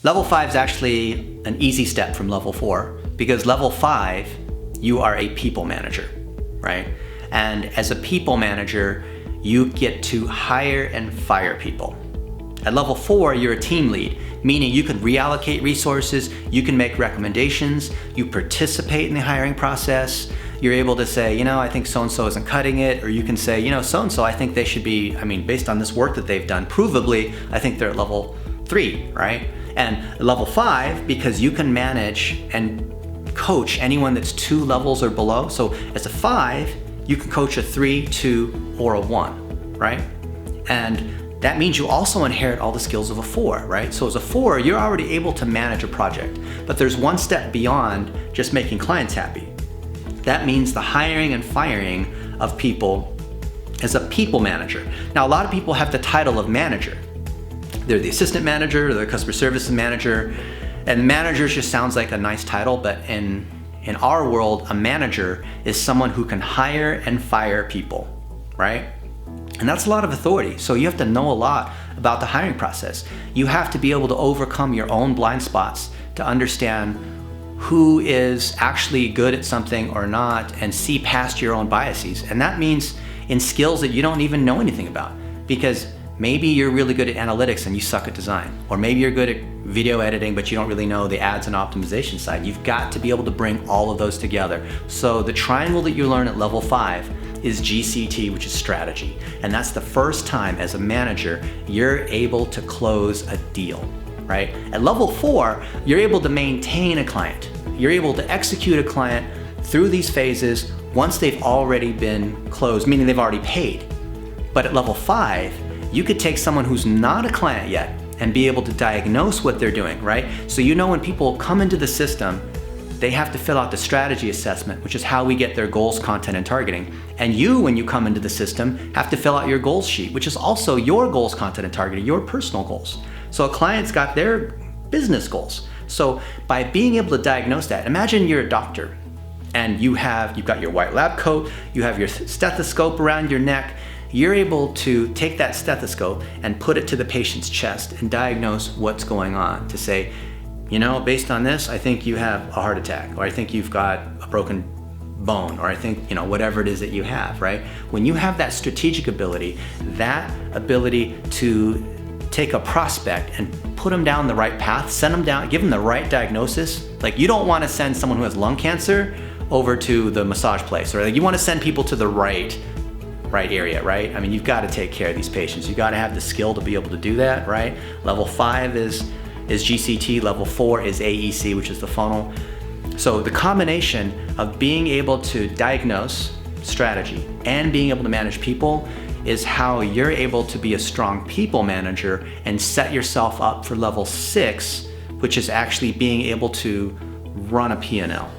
Level 5 is actually an easy step from level 4 because level 5, you are a people manager, right? And as a people manager, you get to hire and fire people. At level 4, you're a team lead, meaning you can reallocate resources, you can make recommendations, you participate in the hiring process. You're able to say, I think so-and-so isn't cutting it, or you can say, so-and-so, I think they should be, based on this work that they've done, provably, I think they're at level 3, right? And level 5, because you can manage and coach anyone that's 2 levels or below. So as a 5, you can coach a 3, 2, or a 1, right? And that means you also inherit all the skills of a 4, right? So as a 4, you're already able to manage a project, but there's one step beyond just making clients happy. That means the hiring and firing of people as a people manager. Now, a lot of people have the title of manager. They're the assistant manager, or the customer services manager, and manager just sounds like a nice title, but in our world, a manager is someone who can hire and fire people, right? And that's a lot of authority. So you have to know a lot about the hiring process. You have to be able to overcome your own blind spots to understand who is actually good at something or not and see past your own biases. And that means in skills that you don't even know anything about, because maybe you're really good at analytics and you suck at design, or maybe you're good at video editing but you don't really know the ads and optimization side. You've got to be able to bring all of those together. So the triangle that you learn at level 5 is GCT, which is strategy. And that's the first time as a manager you're able to close a deal, right? At level 4, you're able to maintain a client. You're able to execute a client through these phases once they've already been closed, meaning they've already paid. But at level 5, you could take someone who's not a client yet and be able to diagnose what they're doing, right? So when people come into the system, they have to fill out the strategy assessment, which is how we get their goals, content, and targeting. And you, when you come into the system, have to fill out your goals sheet, which is also your goals, content, and targeting, your personal goals. So a client's got their business goals. So by being able to diagnose that, imagine you're a doctor and you've got your white lab coat, you have your stethoscope around your neck. You're able to take that stethoscope and put it to the patient's chest and diagnose what's going on, to say, based on this, I think you have a heart attack, or I think you've got a broken bone, or I think, whatever it is that you have, right? When you have that strategic ability, that ability to take a prospect and put them down the right path, send them down, give them the right diagnosis. Like, you don't want to send someone who has lung cancer over to the massage place, or you want to send people to the right area, right? You've got to take care of these patients. You've got to have the skill to be able to do that, right? Level 5 is GCT, level 4 is AEC, which is the funnel. So the combination of being able to diagnose strategy and being able to manage people is how you're able to be a strong people manager and set yourself up for level 6, which is actually being able to run a P&L.